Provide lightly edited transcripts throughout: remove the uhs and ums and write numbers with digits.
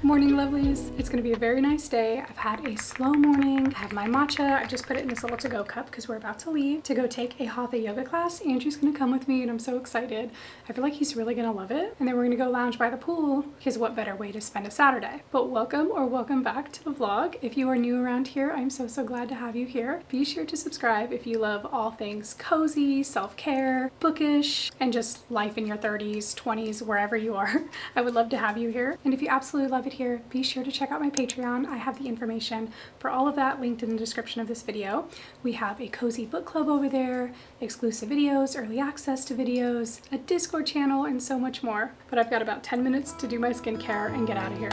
Morning lovelies. It's gonna be a very nice day. I've had a slow morning. I have my matcha. I just put it in this little to-go cup because we're about to leave to go take a hatha yoga class. Andrew's gonna come with me and I'm so excited. I feel like he's really gonna love it. And then we're gonna go lounge by the pool because what better way to spend a Saturday? But welcome back to the vlog. If you are new around here, I'm so glad to have you here. Be sure to subscribe if you love all things cozy, self-care, bookish, and just life in your 30s, 20s, wherever you are. I would love to have you here. And if you absolutely love it here, be sure to check out my Patreon. I have the information for all of that linked in the description of this video. We have a cozy book club over there, exclusive videos, early access to videos, a Discord channel, and so much more. But I've got about 10 minutes to do my skincare and get out of here.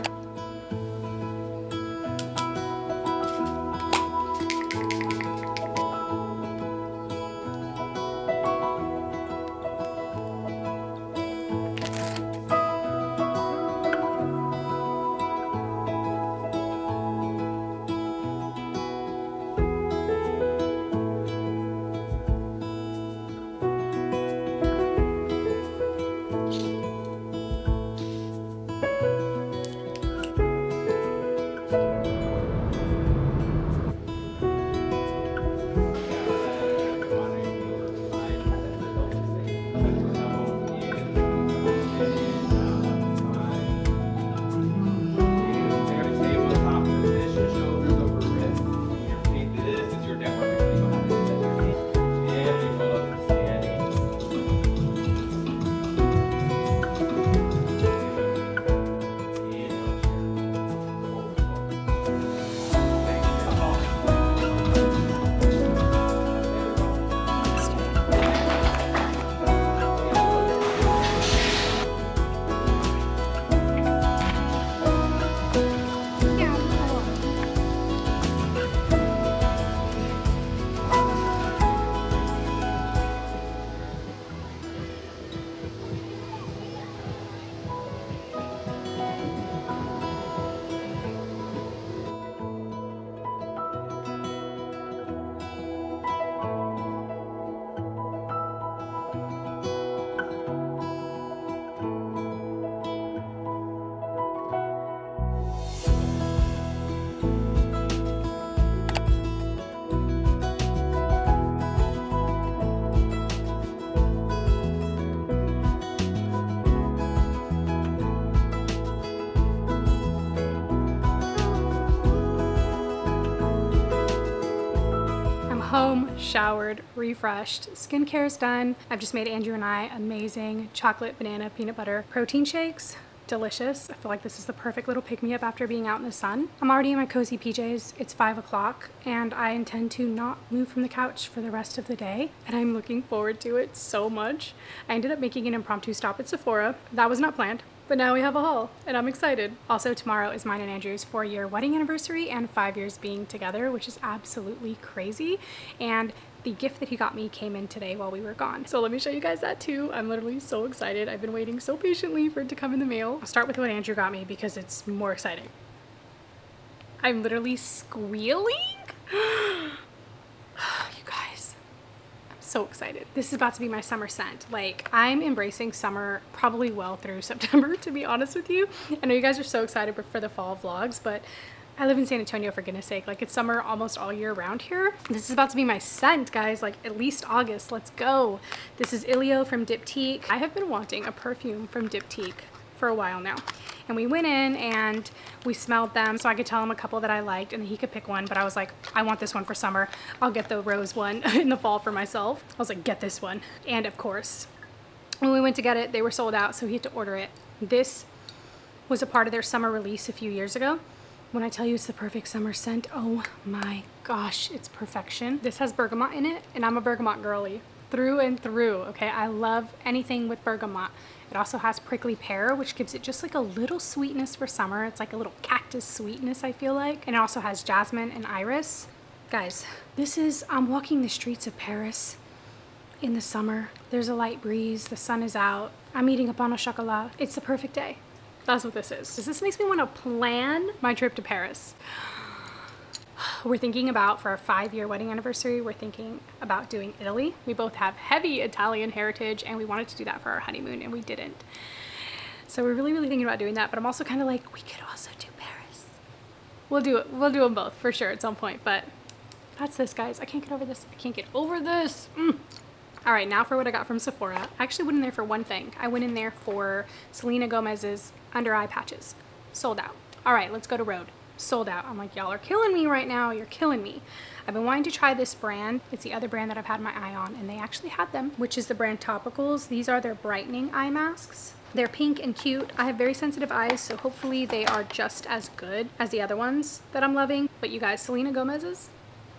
Home, showered, refreshed, skincare's done. I've just made Andrew and I amazing chocolate, banana, peanut butter protein shakes. Delicious. I feel like this is the perfect little pick-me-up after being out in the sun. I'm already in my cozy PJs. It's 5 o'clock and I intend to not move from the couch for the rest of the day. And I'm looking forward to it so much. I ended up making an impromptu stop at Sephora. That was not planned. But now we have a haul and I'm excited. Also tomorrow is mine and Andrew's 4-year wedding anniversary and 5 years being together, which is absolutely crazy. And the gift that he got me came in today while we were gone. So let me show you guys that too. I'm literally so excited. I've been waiting so patiently for it to come in the mail. I'll start with what Andrew got me because it's more exciting. I'm literally squealing. So excited. This is about to be my summer scent. Like, I'm embracing summer probably well through September, to be honest with you. I know you guys are so excited for the fall vlogs, but I live in San Antonio, for goodness sake. Like, it's summer almost all year round here. This is about to be my scent, guys, like at least August. Let's go. This is Ilio from Diptyque. I have been wanting a perfume from Diptyque for a while now. And we went in and we smelled them so I could tell him a couple that I liked and he could pick one, but I was like, I want this one for summer. I'll get the rose one in the fall for myself. I was like, get this one. And of course, when we went to get it, they were sold out, so he had to order it. This was a part of their summer release a few years ago. When I tell you it's the perfect summer scent, oh my gosh, it's perfection. This has bergamot in it, and I'm a bergamot girly through and through, okay? I love anything with bergamot. It also has prickly pear, which gives it just like a little sweetness for summer. It's like a little cactus sweetness, I feel like. And it also has jasmine and iris. Guys, I'm walking the streets of Paris in the summer. There's a light breeze, the sun is out. I'm eating a pain au chocolat. It's the perfect day. That's what this is. This makes me want to plan my trip to Paris. We're thinking about, for our 5-year wedding anniversary, we're thinking about doing Italy. We both have heavy Italian heritage and we wanted to do that for our honeymoon and we didn't. So we're really, really thinking about doing that, but I'm also kind of like, we could also do Paris. We'll do it. We'll do them both for sure at some point, but that's this, guys. I can't get over this. I can't get over this. All right, now for what I got from Sephora. I actually went in there for one thing. I went in there for Selena Gomez's under eye patches. Sold out. All right, let's go to Rhode. Sold out. I'm like, y'all are killing me right now. You're killing me. I've been wanting to try this brand. It's the other brand that I've had my eye on, and they actually had them, which is the brand Topicals. These are their brightening eye masks. They're pink and cute. I have very sensitive eyes, so hopefully they are just as good as the other ones that I'm loving. But you guys, Selena Gomez's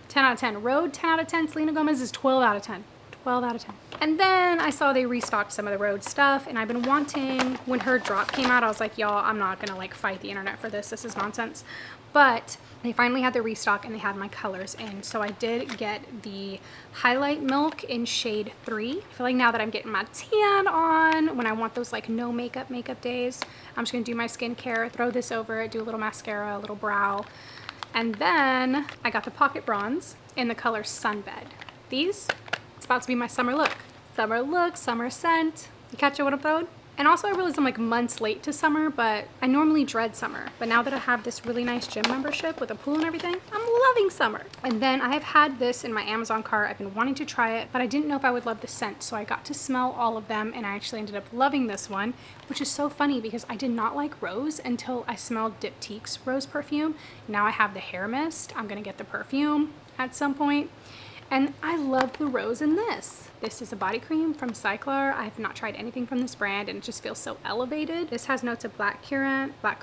10 out of 10. Rhode 10 out of 10. Selena Gomez is 12 out of 10. 12 out of 10. And then I saw they restocked some of the Rhode stuff, and I've been wanting, when her drop came out, I was like, y'all, I'm not gonna like fight the internet for this. This is nonsense. But they finally had the restock and they had my colors in. So I did get the Highlight Milk in shade 3. I feel like now that I'm getting my tan on, when I want those like no makeup days, I'm just gonna do my skincare, throw this over it, do a little mascara, a little brow. And then I got the Pocket Bronze in the color Sunbed. These, it's about to be my summer look. Summer look, summer scent. You catch what I'm throwing? And also I realize I'm like months late to summer, but I normally dread summer. But now that I have this really nice gym membership with a pool and everything, I'm loving summer. And then I have had this in my Amazon cart. I've been wanting to try it, but I didn't know if I would love the scent. So I got to smell all of them, and I actually ended up loving this one, which is so funny because I did not like rose until I smelled Diptyque's rose perfume. Now I have the hair mist. I'm gonna get the perfume at some point. And I love the rose in this. This is a body cream from Cyclar. I have not tried anything from this brand, and it just feels so elevated. This has notes of black currant. I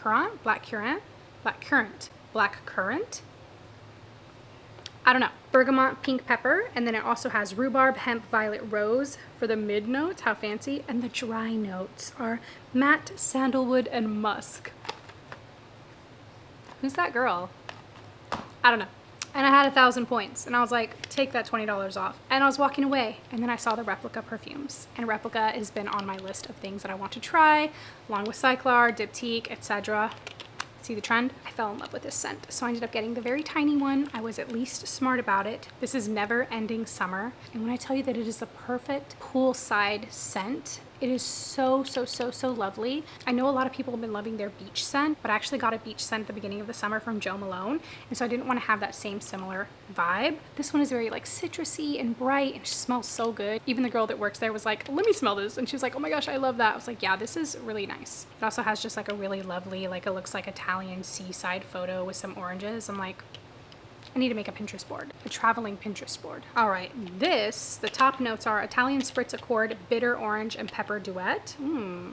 don't know. Bergamot, pink pepper, and then it also has rhubarb, hemp, violet, rose for the mid notes. How fancy. And the dry notes are matte, sandalwood, and musk. Who's that girl? I don't know. And I had 1,000 points, and I was like, take that $20 off. And I was walking away, and then I saw the Replica perfumes. And Replica has been on my list of things that I want to try, along with Cyclar, Diptyque, etc. See the trend? I fell in love with this scent, so I ended up getting the very tiny one. I was at least smart about it. This is Never Ending Summer, and when I tell you that it is the perfect poolside scent, it is so, so, so, so lovely. I know a lot of people have been loving their beach scent, but I actually got a beach scent at the beginning of the summer from Jo Malone, and so I didn't want to have that same similar vibe. This one is very like citrusy and bright, and it smells so good. Even the girl that works there was like, let me smell this, and she was like, oh my gosh, I love that. I was like, yeah, this is really nice. It also has just like a really lovely, like it looks like Italian seaside photo with some oranges. I'm like, I need to make a Pinterest board, a traveling Pinterest board. All right, the top notes are Italian Spritz Accord, Bitter Orange, and Pepper Duet.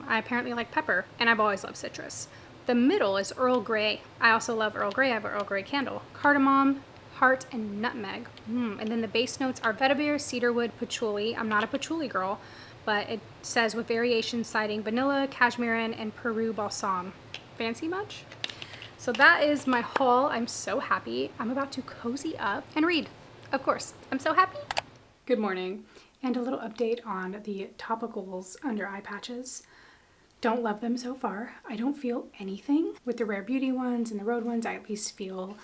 I apparently like pepper, and I've always loved citrus. The middle is Earl Grey. I also love Earl Grey. I have an Earl Grey candle. Cardamom, heart, and nutmeg. And then the base notes are vetiver, cedarwood, patchouli. I'm not a patchouli girl, but it says with variations citing vanilla, cashmeran, and Peru balsam. Fancy much? So that is my haul. I'm so happy. I'm about to cozy up and read, of course. I'm so happy. Good morning. And a little update on the Topicals under eye patches. Don't love them so far. I don't feel anything. With the Rare Beauty ones and the Rhode ones, I at least feel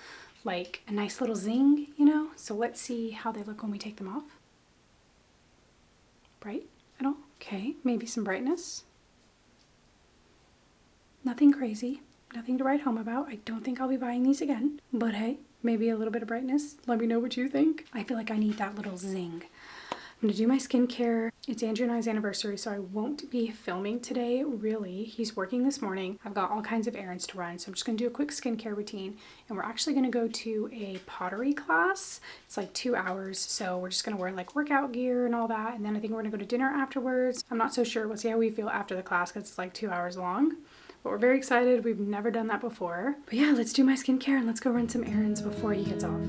like a nice little zing, you know? So let's see how they look when we take them off. Bright at all? Okay, maybe some brightness. Nothing crazy. Nothing to write home about. I don't think I'll be buying these again, but hey, maybe a little bit of brightness. Let me know what you think. I feel like I need that little zing. I'm gonna do my skincare. It's Andrew and I's anniversary, so I won't be filming today, really. He's working this morning. I've got all kinds of errands to run, so I'm just gonna do a quick skincare routine, and we're actually gonna go to a pottery class. It's like 2 hours, so we're just gonna wear like workout gear and all that, and then I think we're gonna go to dinner afterwards. I'm not so sure. We'll see how we feel after the class, because it's like 2 hours long. But we're very excited. We've never done that before. But yeah, let's do my skincare and let's go run some errands before he gets off.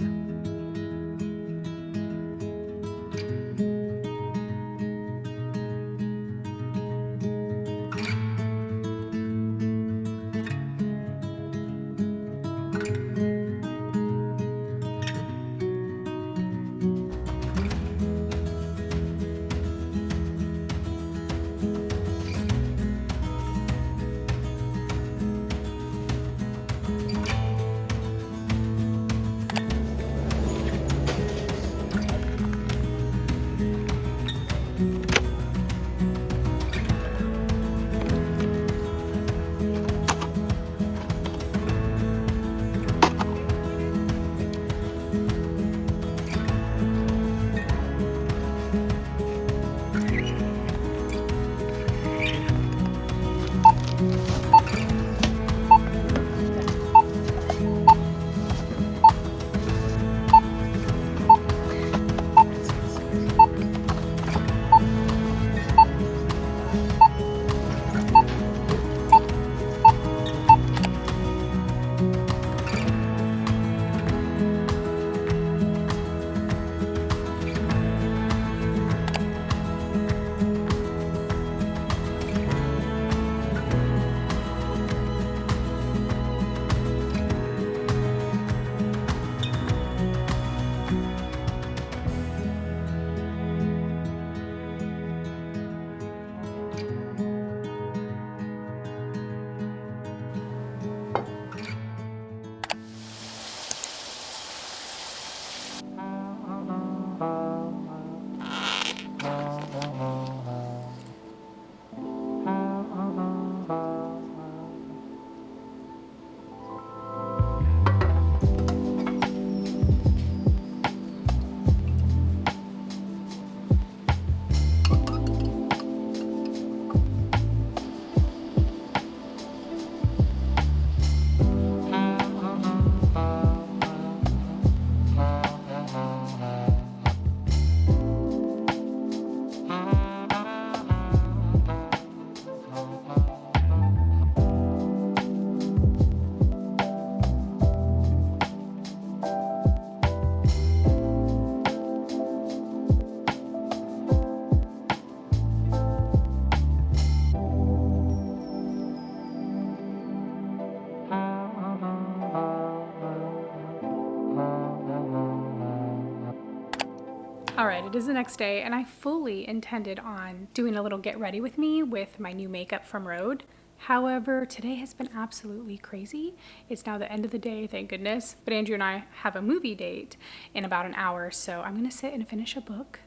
right, it is the next day, and I fully intended on doing a little get ready with me with my new makeup from Rhode. However, today has been absolutely crazy. It's now the end of the day, thank goodness. But Andrew and I have a movie date in about an hour, so I'm gonna sit and finish a book.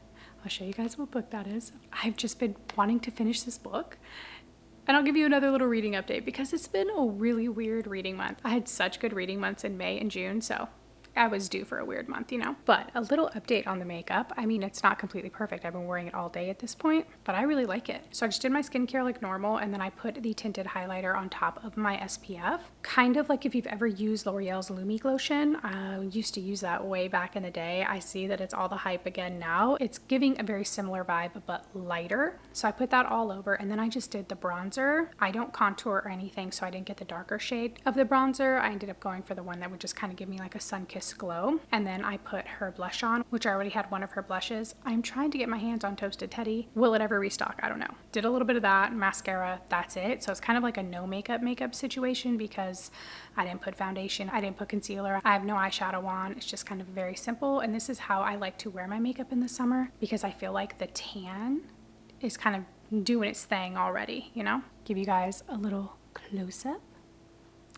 I'll show you guys what book that is. I've just been wanting to finish this book. And I'll give you another little reading update because it's been a really weird reading month. I had such good reading months in May and June, so I was due for a weird month, you know. But a little update on the makeup. I mean, it's not completely perfect. I've been wearing it all day at this point, but I really like it. So I just did my skincare like normal, and then I put the tinted highlighter on top of my SPF. Kind of like if you've ever used L'Oreal's Lumi Glotion. I used to use that way back in the day. I see that it's all the hype again now. It's giving a very similar vibe, but lighter. So I put that all over, and then I just did the bronzer. I don't contour or anything, so I didn't get the darker shade of the bronzer. I ended up going for the one that would just kind of give me like a sun-kissed glow. And then I put her blush on, which I already had one of her blushes. I'm trying to get my hands on Toasted Teddy. Will it ever restock? I don't know. Did a little bit of that, mascara, that's it. So it's kind of like a no makeup situation because I didn't put foundation, I didn't put concealer, I have no eyeshadow on. It's just kind of very simple. And this is how I like to wear my makeup in the summer because I feel like the tan is kind of doing its thing already, you know? Give you guys a little close up.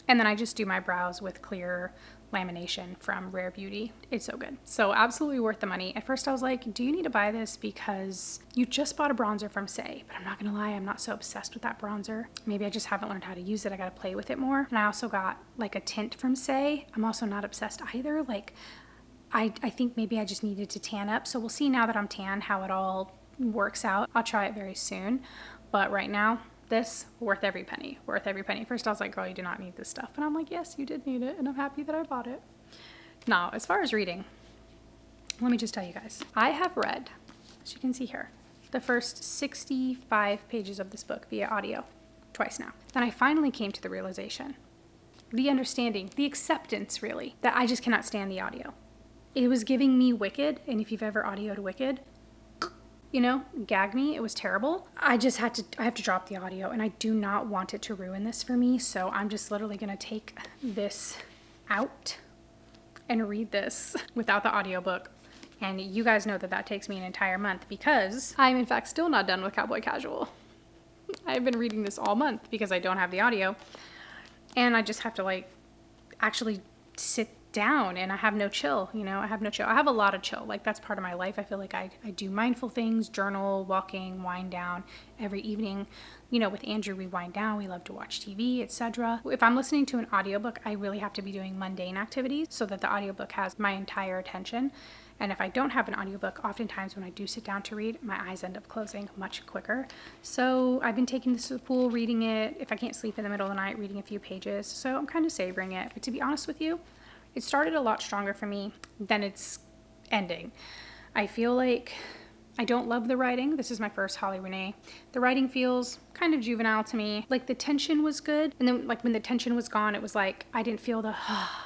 And then I just do my brows with clear lamination from Rare Beauty. It's so good. So absolutely worth the money. At first I was like, do you need to buy this because you just bought a bronzer from Say? But I'm not gonna lie, I'm not so obsessed with that bronzer. Maybe I just haven't learned how to use it. I gotta play with it more. And I also got like a tint from Say. I'm also not obsessed either. Like I think maybe I just needed to tan up. So we'll see now that I'm tan how it all works out. I'll try it very soon. But right now, this, worth every penny, worth every penny. First I was like, girl, you do not need this stuff. And I'm like, yes, you did need it. And I'm happy that I bought it. Now, as far as reading, let me just tell you guys, I have read, as you can see here, the first 65 pages of this book via audio, twice now. Then I finally came to the realization, the understanding, the acceptance really, that I just cannot stand the audio. It was giving me Wicked, and if you've ever audioed Wicked, you know, gag me. It was terrible. I have to drop the audio, and I do not want it to ruin this for me. So I'm just literally going to take this out and read this without the audiobook. And you guys know that that takes me an entire month because I'm in fact still not done with Cowboy Casual. I've been reading this all month because I don't have the audio, and I just have to like actually sit down, and I have no chill, you know. I have no chill. I have a lot of chill. Like that's part of my life. I feel like I do mindful things, journal, walking, wind down every evening. You know, with Andrew, we wind down, we love to watch TV, etc. If I'm listening to an audiobook, I really have to be doing mundane activities so that the audiobook has my entire attention. And if I don't have an audiobook, oftentimes when I do sit down to read, my eyes end up closing much quicker. So I've been taking this to the pool, reading it. If I can't sleep in the middle of the night, reading a few pages. So I'm kind of savoring it. But to be honest with you, it started a lot stronger for me than it's ending. I feel like I don't love the writing. This is my first Holly Renee. The writing feels kind of juvenile to me. Like the tension was good. And then like when the tension was gone, it was like, I didn't feel the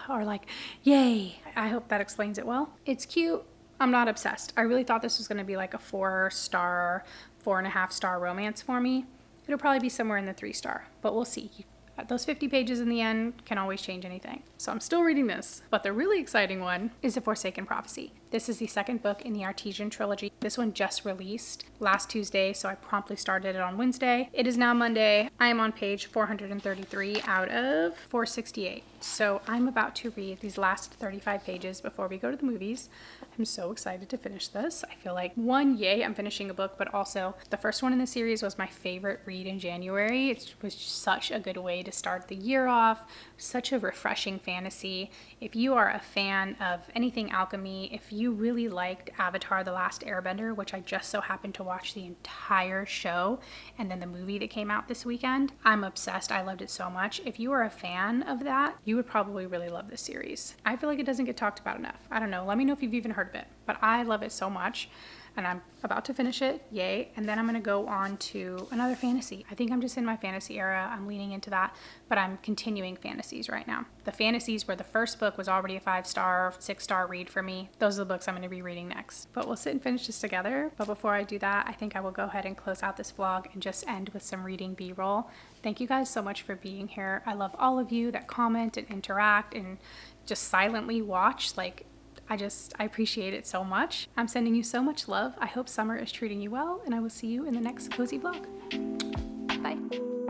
or like, yay. I hope that explains it well. It's cute. I'm not obsessed. I really thought this was going to be like a 4-star, 4.5-star romance for me. It'll probably be somewhere in the 3-star, but we'll see. Those 50 pages in the end can always change anything. So I'm still reading this. But the really exciting one is The Forsaken Prophecy. This is the second book in the Artesian trilogy. This one just released last Tuesday, so I promptly started it on Wednesday. It is now Monday. I am on page 433 out of 468. So I'm about to read these last 35 pages before we go to the movies. I'm so excited to finish this. I feel like, one, yay, I'm finishing a book, but also the first one in the series was my favorite read in January. It was such a good way to start the year off. Such a refreshing fantasy. If you are a fan of anything alchemy, if you really liked Avatar: The Last Airbender, which I just so happened to watch the entire show, and then the movie that came out this weekend, I'm obsessed. I loved it so much. If you are a fan of that, you would probably really love this series. I feel like it doesn't get talked about enough. I don't know. Let me know if you've even heard of it, but I love it so much. And I'm about to finish it, yay. And then I'm gonna go on to another fantasy. I think I'm just in my fantasy era. I'm leaning into that, but I'm continuing fantasies right now. The fantasies where the first book was already a 5-star, 6-star read for me, those are the books I'm gonna be reading next. But we'll sit and finish this together. But before I do that, I think I will go ahead and close out this vlog and just end with some reading B-roll. Thank you guys so much for being here. I love all of you that comment and interact and just silently watch. Like, I appreciate it so much. I'm sending you so much love. I hope summer is treating you well, and I will see you in the next cozy vlog. Bye.